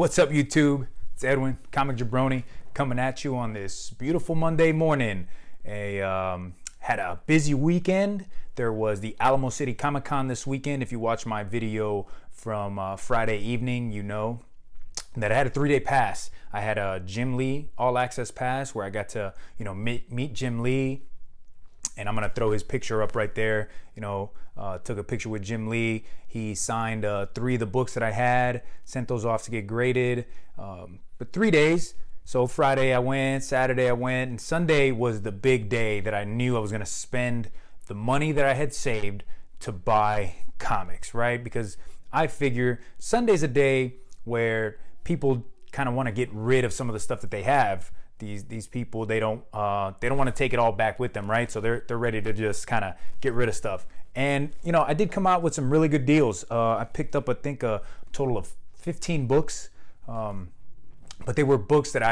What's up, YouTube? It's Edwin, Comic Jabroni, coming at you on this beautiful Monday morning. Had a busy weekend. There was the Alamo City Comic Con this weekend. If you watch my video from Friday evening, you know that I had a 3-day pass. I had a Jim Lee All Access Pass where I got to, meet Jim Lee. And I'm gonna throw his picture up right there. Took a picture with Jim Lee. He signed 3 of the books that I had, sent those off to get graded. But 3 days. So Friday I went, Saturday I went, and Sunday was the big day that I knew I was gonna spend the money that I had saved to buy comics, right? Because I figure Sunday's a day where people kind of want to get rid of some of the stuff that they have. These people, they don't want to take it all back with them, right? So they're ready to just kind of get rid of stuff. And I did come out with some really good deals. I picked up, I think, a total of 15 books, but they were books that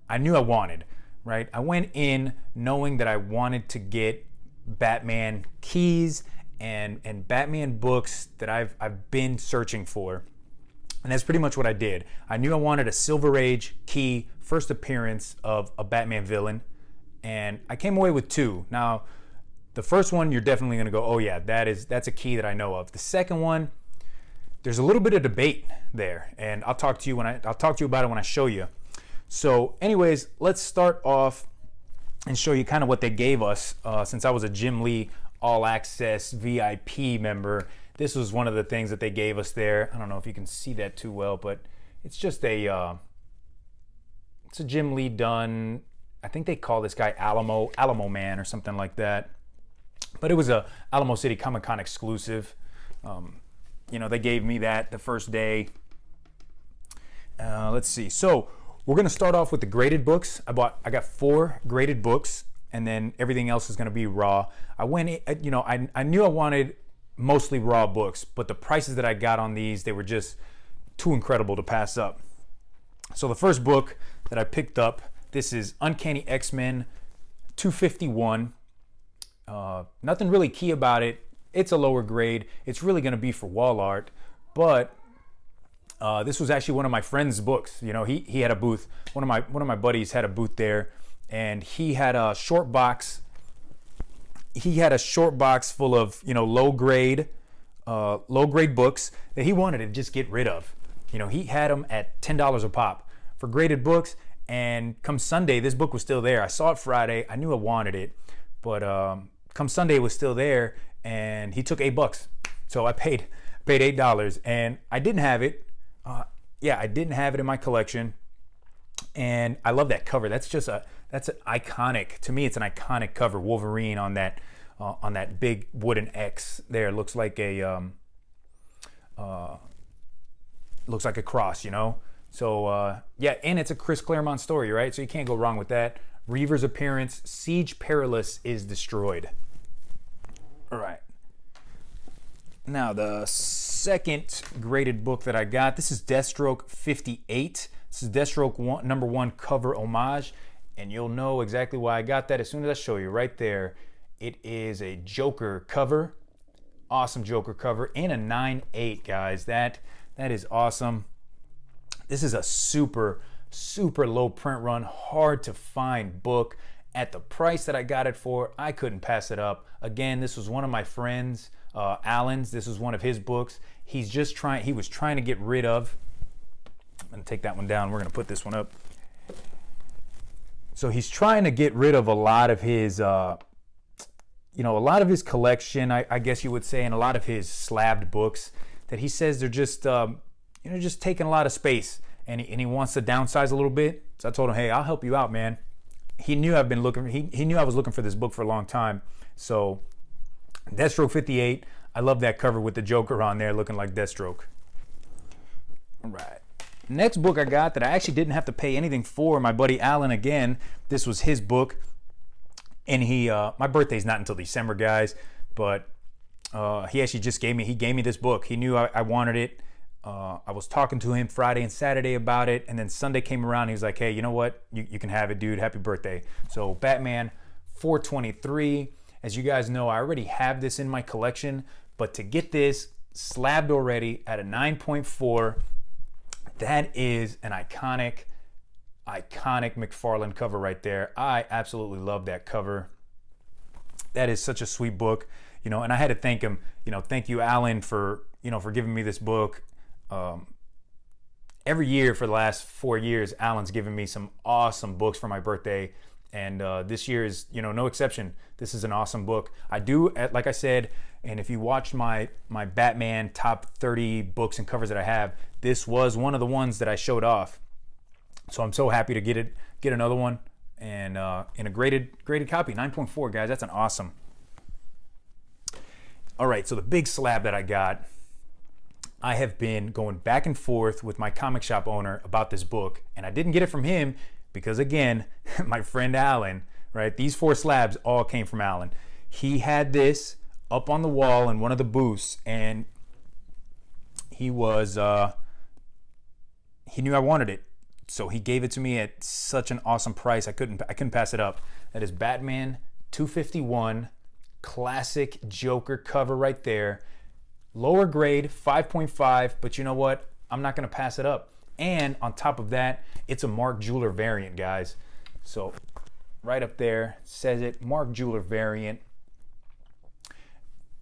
I knew I wanted, right? I went in knowing that I wanted to get Batman keys and Batman books that I've been searching for. And that's pretty much what I did. I knew I wanted a Silver Age key, first appearance of a Batman villain, and I came away with 2. Now, the first one, you're definitely gonna go, oh yeah, that's a key that I know of. The second one, there's a little bit of debate there, and I'll talk to you about it when I show you. So, anyways, let's start off and show you kind of what they gave us. Since I was a Jim Lee All Access VIP member, this was one of the things that they gave us there. I don't know if you can see that too well, but it's just it's a Jim Lee done. I think they call this guy Alamo Man or something like that. But it was a Alamo City Comic Con exclusive. They gave me that the first day. Let's see. So we're gonna start off with the graded books. I got 4 graded books, and then everything else is gonna be raw. I went, I knew I wanted mostly raw books, but the prices that I got on these, they were just too incredible to pass up. So the first book that I picked up, this is Uncanny X-Men 251. Nothing really key about it. It's a lower grade. It's really going to be for wall art, but this was actually one of my friend's books. He had a booth. One of my buddies had a booth there, and he had a short box. He had a short box full of low grade books that he wanted to just get rid of. He had them at $10 a pop for graded books, and come Sunday, this book was still there. I saw it Friday. I knew I wanted it, but come Sunday, it was still there, and he took $8. So I paid $8, and I didn't have it. I didn't have it in my collection, and I love that cover. That's an iconic, to me, it's an iconic cover. Wolverine on that big wooden X there. Looks like a cross, So and it's a Chris Claremont story, right? So you can't go wrong with that. Reaver's appearance, Siege Perilous is destroyed. All right. Now the second graded book that I got, this is Deathstroke 58. This is Deathstroke #1 cover homage, and you'll know exactly why I got that as soon as I show you right there. It is a Joker cover, awesome Joker cover, and a 9/8, guys. That is awesome. This is a super low print run, hard to find book. At the price that I got it for, I couldn't pass it up. Again, this was one of my friends, Alan's. This was one of his books. He was trying to get rid of. I'm gonna take that one down. We're gonna put this one up. So he's trying to get rid of a lot of his, a lot of his collection, I guess you would say, and a lot of his slabbed books that he says they're just, just taking a lot of space, and he wants to downsize a little bit. So I told him, hey, I'll help you out, man. He knew I've been looking. He knew I was looking for this book for a long time. So Deathstroke 58. I love that cover with the Joker on there, looking like Deathstroke. All right. Next book I got that I actually didn't have to pay anything for. My buddy Alan again. This was his book, and my birthday's not until December, guys. But he actually just gave me this book. He knew I wanted it. I was talking to him Friday and Saturday about it, and then Sunday came around. He was like, hey, you know what? You can have it, dude. Happy birthday. So Batman 423. As you guys know, I already have this in my collection, but to get this slabbed already at a 9.4, That is an iconic McFarlane cover right there. I absolutely love that cover. That is such a sweet book, you know, and I had to thank him, you know, thank you, Alan, for, you know, for giving me this book. Every year for the last 4 years, Alan's given me some awesome books for my birthday. And this year is, you know, no exception. This is an awesome book. I do, like I said, and if you watched my Batman top 30 books and covers that I have, this was one of the ones that I showed off. So I'm so happy to get another one, and in a graded copy, 9.4, guys. That's an awesome. All right, so the big slab that I got, I have been going back and forth with my comic shop owner about this book, and I didn't get it from him because, again, my friend Alan, right? These 4 slabs all came from Alan. He had this up on the wall in one of the booths, and he was he knew I wanted it, so he gave it to me at such an awesome price. I couldn't pass it up. That is Batman 251, classic Joker cover right there. Lower grade, 5.5, but you know what? I'm not going to pass it up. And on top of that, it's a Mark Jeweler variant, guys. So right up there says it, Mark Jeweler variant.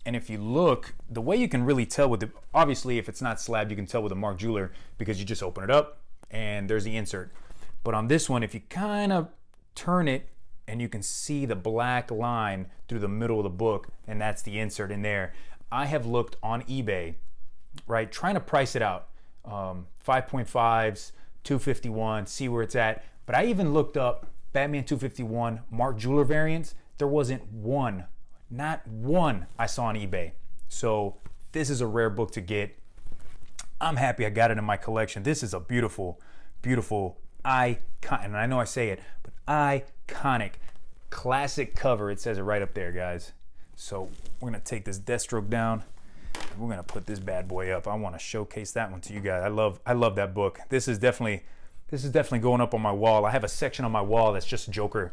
And if you look, the way you can really tell with the, obviously if it's not slabbed, you can tell with a Mark Jeweler because you just open it up and there's the insert. But on this one, if you kind of turn it, and you can see the black line through the middle of the book, and that's the insert in there. I have looked on eBay, right, trying to price it out, 5.5s, 251, see where it's at. But I even looked up Batman 251 Mark Jeweler variants. There wasn't one, not one I saw on eBay. So this is a rare book to get. I'm happy I got it in my collection. This is a beautiful, beautiful icon, and I know I say it, but iconic, classic cover. It says it right up there, guys. So we're gonna take this Deathstroke down. And we're gonna put this bad boy up. I want to showcase that one to you guys. I love that book. This is definitely going up on my wall. I have a section on my wall that's just Joker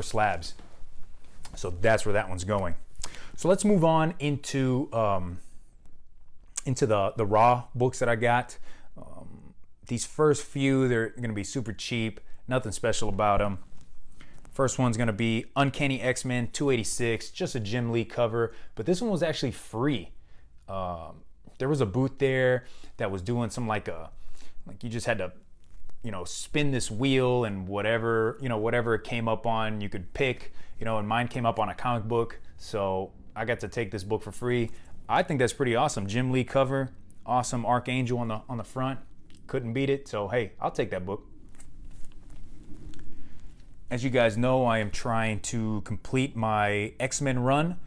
slabs. So that's where that one's going. So let's move on into the raw books that I got. These first few, they're going to be super cheap. Nothing special about them. First one's going to be Uncanny X-Men 286, just a Jim Lee cover. But this one was actually free. There was a booth there that was doing some like you just had to, you know, spin this wheel and whatever it came up on, you could pick, you know, and mine came up on a comic book. So I got to take this book for free. I think that's pretty awesome. Jim Lee cover, awesome Archangel on the front. Couldn't beat it. So hey, I'll take that book. As you guys know, I am trying to complete my X-Men run.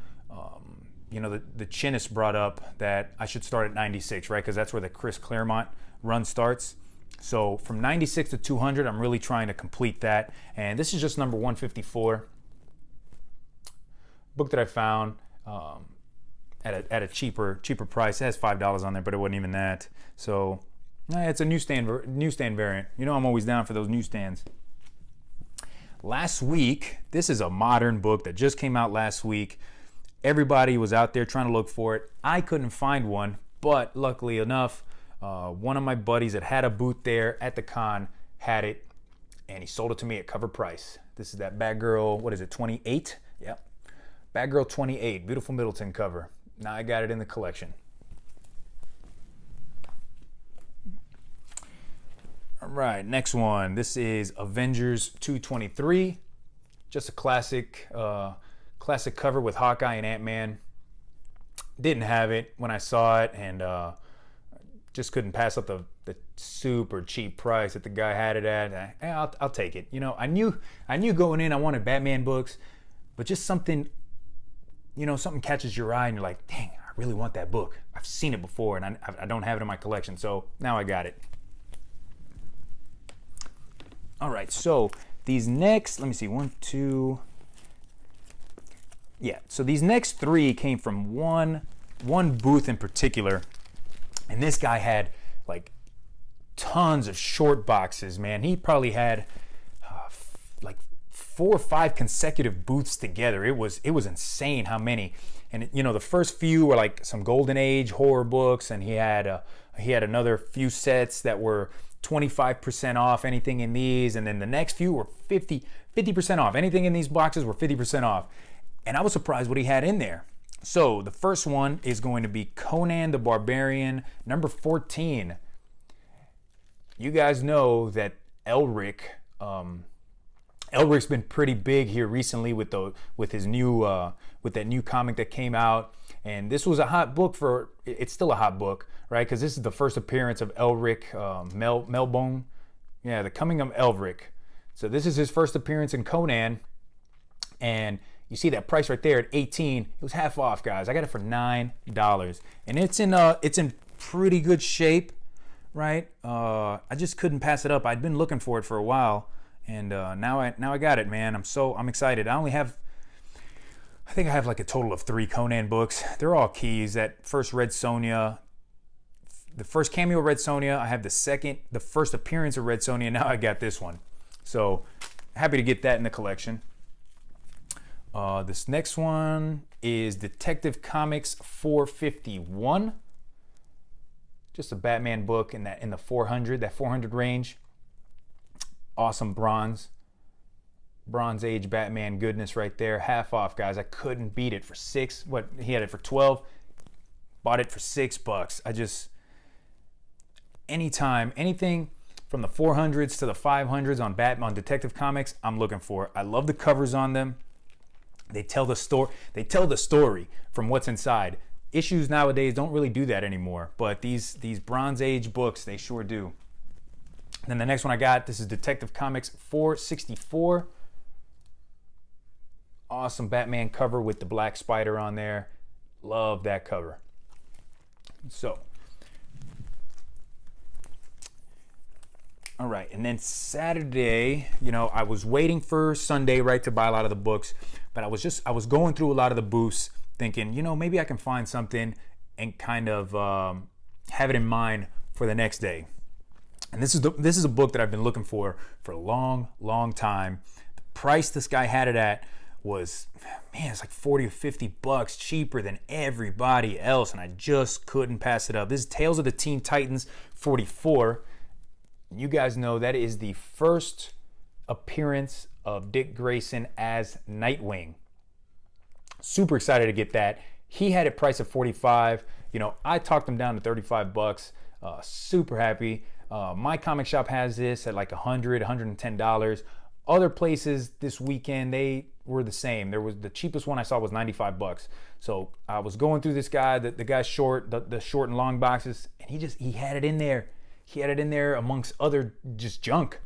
You know, the Chinnis brought up that I should start at 96, right? Because that's where the Chris Claremont run starts. So from 96 to 200, I'm really trying to complete that. And this is just number 154. Book that I found at a cheaper price. It has $5 on there, but it wasn't even that. So it's a newsstand variant. You know, I'm always down for those newsstands. Last week, this is a modern book that just came out last week. Everybody was out there trying to look for it. I couldn't find one, but luckily enough, one of my buddies that had a booth there at the con had it, and he sold it to me at cover price. This is that Batgirl, what is it, 28? Yep. Batgirl 28, beautiful Middleton cover. Now I got it in the collection. All right, next one. This is Avengers 223. Just a classic cover with Hawkeye and Ant-Man. Didn't have it when I saw it, and just couldn't pass up the super cheap price that the guy had it at. I'll take it. You know, I knew going in I wanted Batman books, but just something, you know, something catches your eye and you're like, dang, I really want that book. I've seen it before and I don't have it in my collection, so now I got it. All right, so these next, let me see, 1, 2. Yeah, so these next 3 came from one booth in particular. And this guy had like tons of short boxes, man. He probably had like 4 or 5 consecutive booths together. It was insane how many. And you know, the first few were like some Golden Age horror books, and he had another few sets that were 25% off anything in these, and then the next few were 50% off. Anything in these boxes were 50% off. And I was surprised what he had in there. So the first one is going to be Conan the Barbarian, number 14. You guys know that Elric's been pretty big here recently with that new comic that came out, and this was a hot book it's still a hot book, right? Because this is the first appearance of Elric Melbone, the coming of Elric. So this is his first appearance in Conan, and you see that price right there at $18. It was half off, guys. I got it for $9, and it's in pretty good shape, right? I just couldn't pass it up. I'd been looking for it for a while, and now I got it, man. I'm excited. I think I have like a total of 3 Conan books. They're all keys. That first Red Sonja, the first cameo of Red Sonja. I have the first appearance of Red Sonja. Now I got this one. So happy to get that in the collection. This next one is Detective Comics 451. Just a Batman book in the 400 range. Awesome bronze age Batman goodness right there. Half off, guys. I couldn't beat it for $6. He had it for $12. Bought it for $6. Anything from the 400s to the 500s on Detective Comics, I'm looking for. I love the covers on them. They tell the story from what's inside. Issues nowadays don't really do that anymore, but these Bronze Age books, they sure do. Then the next one I got, this is Detective Comics 464. Awesome Batman cover with the black spider on there. Love that cover. So, all right, and then Saturday, I was waiting for Sunday, right, to buy a lot of the books, but I was going through a lot of the booths thinking, maybe I can find something and kind of have it in mind for the next day. And this is a book that I've been looking for a long time. The price this guy had it at was, it's like $40 or $50 cheaper than everybody else, and I just couldn't pass it up. This is Tales of the Teen Titans 44. You guys know that is the first appearance of Dick Grayson as Nightwing. Super excited to get that. He had it priced at $45. I talked him down to $35. Super happy. My comic shop has this at like $100, $110. Other places this weekend, they were the same. The cheapest one I saw was $95. So I was going through this guy, the guy's short, the short and long boxes, and he had it in there. He had it in there amongst other just junk.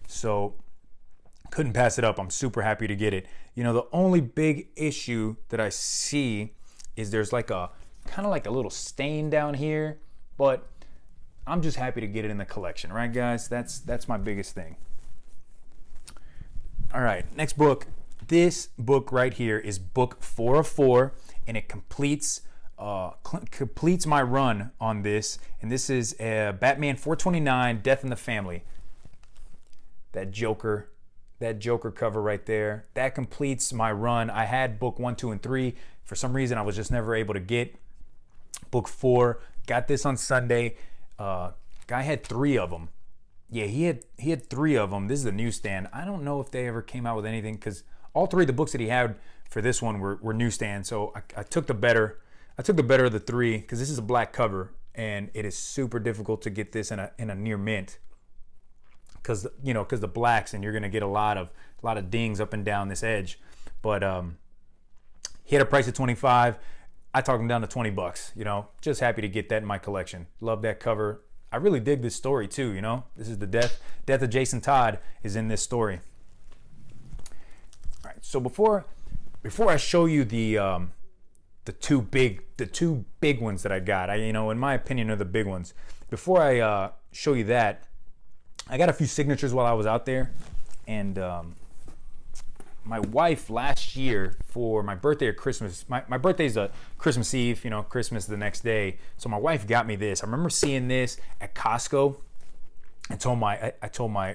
So couldn't pass it up. I'm super happy to get it. The only big issue that I see is there's like a kind of like a little stain down here, but I'm just happy to get it in the collection, right, guys? That's my biggest thing. All right, next book. This book right here is book 404, and it completes my run on this. And this is Batman 429, Death in the Family. That Joker cover right there. That completes my run. I had book 1, 2, and 3. For some reason, I was just never able to get book 4. Got this on Sunday. Guy had 3 of them. Yeah, he had 3 of them. This is the newsstand. I don't know if they ever came out with anything, because all 3 of the books that he had for this one were newsstand. So I took the better of the 3, because this is a black cover, and it is super difficult to get this in a near mint, because the blacks, and you're gonna get a lot of dings up and down this edge. But he had a price of $25. I talked him down to $20. Just happy to get that in my collection. Love that cover. I really dig this story too. This is the death of Jason Todd is in this story. All right. So before I show you the two big ones that I got, in my opinion, are the big ones. Before I show you that, I got a few signatures while I was out there, and my wife last year for my birthday or Christmas, my birthday's a Christmas Eve, Christmas the next day. So my wife got me this. I remember seeing this at Costco. I told my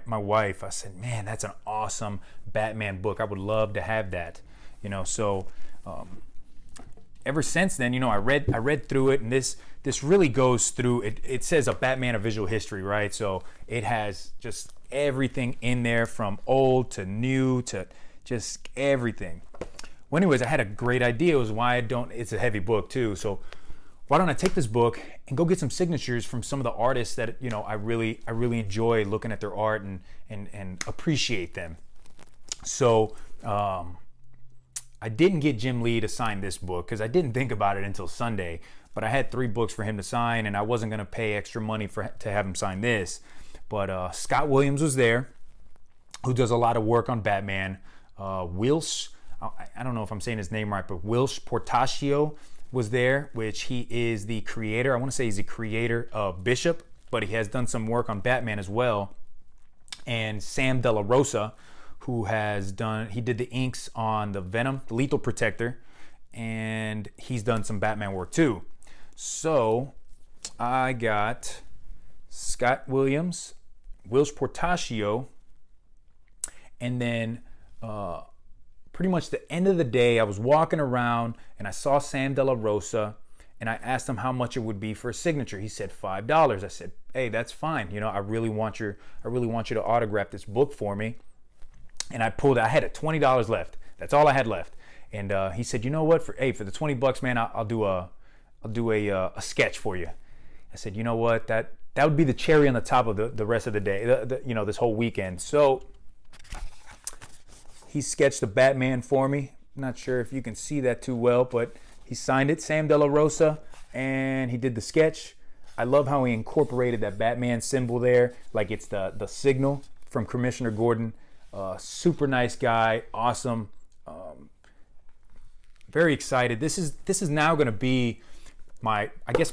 wife, I said, man, that's an awesome Batman book. I would love to have that, So ever since then, I read through it, and this really goes through it. It says a Batman, a visual history, right? So it has just everything in there, from old to new to just everything. Well, anyways, I had a great idea. It was why it's a heavy book too. So why don't I take this book and go get some signatures from some of the artists that I really enjoy looking at their art and appreciate them. So I didn't get Jim Lee to sign this book because I didn't think about it until Sunday, but I had 3 books for him to sign, and I wasn't going to pay extra money to have him sign this. But Scott Williams was there, who does a lot of work on Batman. Whilce, I don't know if I'm saying his name right, but Whilce Portacio was there, which he is the creator. I want to say he's the creator of Bishop, but he has done some work on Batman as well. And Sam De La Rosa, who he did the inks on the Venom, the Lethal Protector, and he's done some Batman work too. So I got Scott Williams, Whilce Portacio, and then pretty much the end of the day, I was walking around and I saw Sam De La Rosa, and I asked him how much it would be for a signature. He said $5. I said, hey, that's fine. I really want you to autograph this book for me. And I had $20 left. That's all I had left. And he said, you know what? For the $20, man, I'll do a sketch for you. I said, you know what? That would be the cherry on the top of the rest of the day. This whole weekend. So he sketched the Batman for me. Not sure if you can see that too well, but he signed it, Sam De La Rosa, and he did the sketch. I love how he incorporated that Batman symbol there, like it's the signal from Commissioner Gordon. Super nice guy, awesome. Very excited. This is now going to be my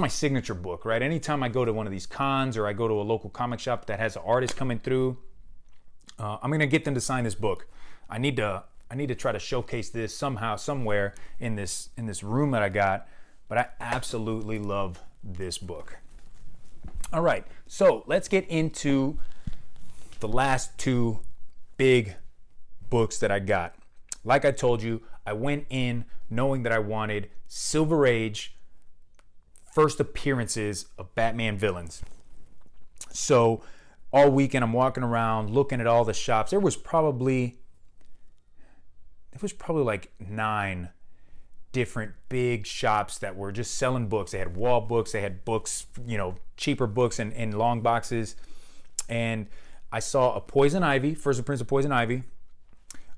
signature book, right? Anytime I go to one of these cons or I go to a local comic shop that has an artist coming through, I'm going to get them to sign this book. I need to try to showcase this somehow, somewhere in this room that I got. But I absolutely love this book. All right, so let's get into the last 2 big books that I got. Like I told you, I went in knowing that I wanted Silver Age first appearances of Batman villains. So all weekend I'm walking around looking at all the shops. There was probably like 9 different big shops that were just selling books. They had wall books, they had books, cheaper books in long boxes. And I saw a Poison Ivy, first appearance of Poison Ivy.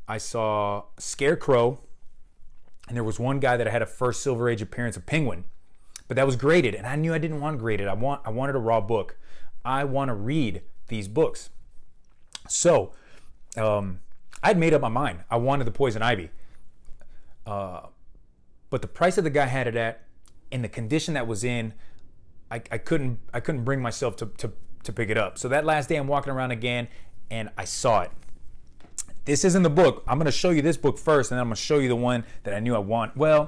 I saw Scarecrow, and there was one guy that had a first Silver Age appearance of Penguin, but that was graded, and I knew I didn't want graded. I wanted a raw book. I want to read these books. So I'd made up my mind. I wanted the Poison Ivy, but the price that the guy had it at, and the condition that was in, I couldn't bring myself to pick it up. So that last day I'm walking around again and I saw it. This isn't the book. I'm going to show you this book first, and then I'm going to show you the one that I knew I want. Well,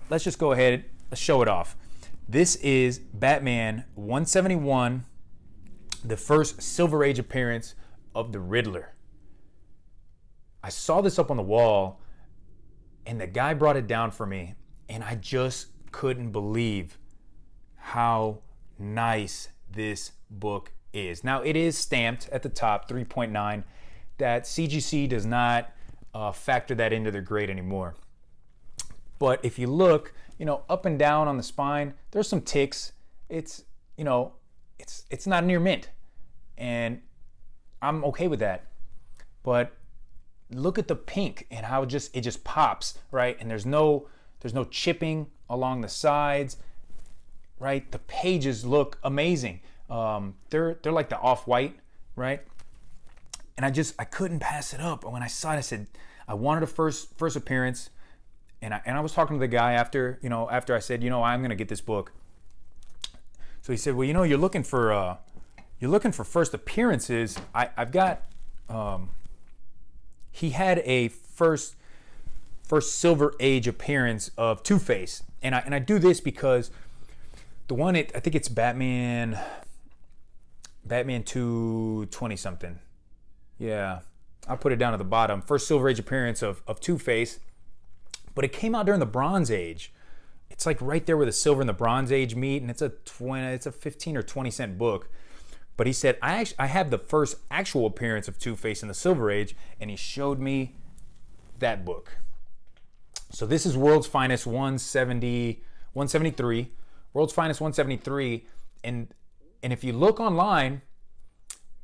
let's just go ahead. Let's show it off. This is Batman 171, the first Silver Age appearance of the Riddler. I saw this up on the wall, and the guy brought it down for me, and I just couldn't believe how nice this book is. Now, it is stamped at the top, 3.9. That CGC does not factor that into their grade anymore. But if you look, up and down on the spine, there's some ticks. It's not near mint, and I'm okay with that. But look at the pink and how it just pops, right? And there's no chipping along the sides, right? The pages look amazing. They're like the off-white, right? And I couldn't pass it up. And when I saw it, I said, I wanted a first appearance. And I was talking to the guy after I said, I'm gonna get this book. So he said, well, you're looking for first appearances. I've got. He had a first Silver Age appearance of Two-Face, and I do this because the one I think it's Batman 220 something. Yeah, I'll put it down at the bottom. First Silver Age appearance of Two-Face. but it came out during the Bronze Age. It's like right there where the Silver and the Bronze Age meet, and it's a 15 or 20 cent book. But he said, I have the first actual appearance of Two-Face in the Silver Age, and he showed me that book. So this is World's Finest 173. World's Finest 173. And if you look online,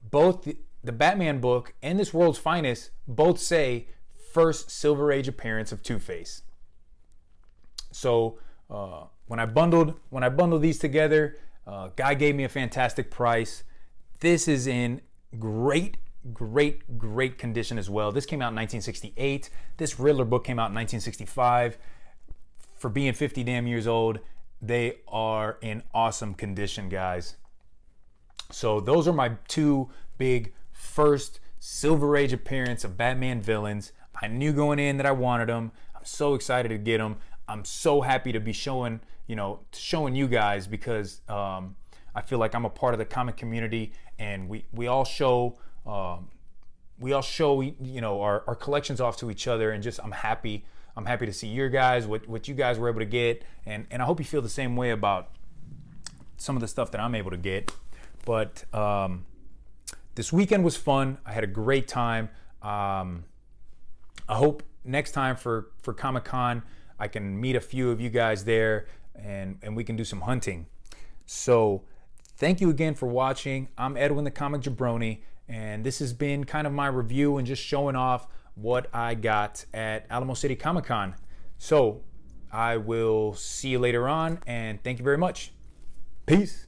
both the Batman book and this World's Finest both say first Silver Age appearance of Two-Face. So when I bundled these together, guy gave me a fantastic price. This is in great condition as well. This came out in 1968. This Riddler book came out in 1965. For being 50 damn years old, they are in awesome condition, guys. So those are my two big first Silver Age appearance of Batman villains. I knew going in that I wanted them. I'm so excited to get them. I'm so happy to be showing you guys, because I feel like I'm a part of the comic community, and we all show our collections off to each other, and just I'm happy to see your guys, what you guys were able to get, and I hope you feel the same way about some of the stuff that I'm able to get. But this weekend was fun. I had a great time. I hope next time for Comic-Con I can meet a few of you guys there, and we can do some hunting. So thank you again for watching. I'm Edwin the Comic Jabroni, and this has been kind of my review and just showing off what I got at Alamo City Comic Con. So I will see you later on, and thank you very much. Peace.